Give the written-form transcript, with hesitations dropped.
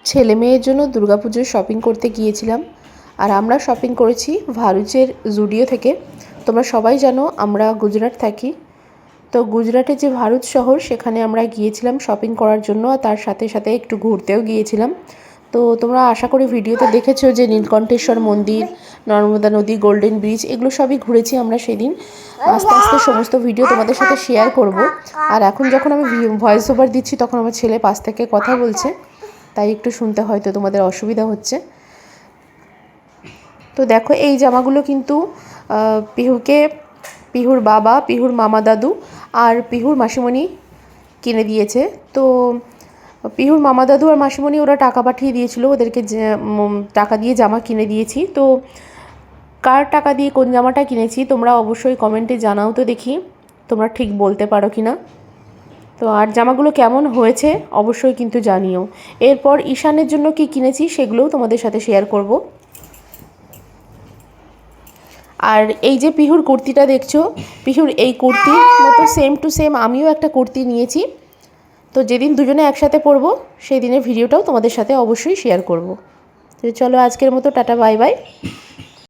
ছেলে মেয়ের জন্য দুর্গাপুজোর শপিং করতে গিয়েছিলাম। আর আমরা শপিং করেছি ভারুচের জুডিও থেকে। তোমরা সবাই জানো আমরা গুজরাট থাকি, তো গুজরাটের যে ভারুচ শহর সেখানে আমরা গিয়েছিলাম শপিং করার জন্য, আর তার সাথে সাথে একটু ঘুরতেও গিয়েছিলাম। তো তোমরা আশা করি ভিডিওতে দেখেছো যে নীলকণ্ঠেশ্বর মন্দির, নর্মদা নদী, গোল্ডেন ব্রিজ, এগুলো সবই ঘুরেছি আমরা সেদিন। আস্তে আস্তে সমস্ত ভিডিও তোমাদের সাথে শেয়ার করব। আর এখন যখন আমি ভয়েস ওভার দিচ্ছি তখন আমার ছেলে পাশ থেকে কথা বলছে, তাই একটু শুনতে হয়তো তোমাদের অসুবিধা হচ্ছে। তো দেখো এই জামাগুলো কিন্তু পিহুর বাবা, পিহুর মামা দাদু আর পিহুর মাসিমণি কিনে দিয়েছে। তো পিহুর মামা দাদু আর মাসিমণি ওরা টাকা পাঠিয়ে দিয়েছিল, ওদেরকে টাকা দিয়ে জামা কিনে দিয়েছি। তো কার টাকা দিয়ে কোন জামাটা কিনেছি তোমরা অবশ্যই কমেন্টে জানাও তো দেখি তোমরা ঠিক বলতে পারো কি না। তো আর জামাগুলো কেমন হয়েছে অবশ্যই কিন্তু জানিও। এরপর ঈশানের জন্য কি কিনেছি সেগুলোও তোমাদের সাথে শেয়ার করব। আর এই যে পিহুর কুর্তিটা দেখছো, পিহুর এই কুর্তির মতো সেম টু সেম আমিও একটা কুর্তি নিয়েছি। তো যেদিন দুজনে একসাথে পরবো সেই দিনের ভিডিওটাও তোমাদের সাথে অবশ্যই শেয়ার করব। তো চলো আজকের মতো টাটা, বাই বাই।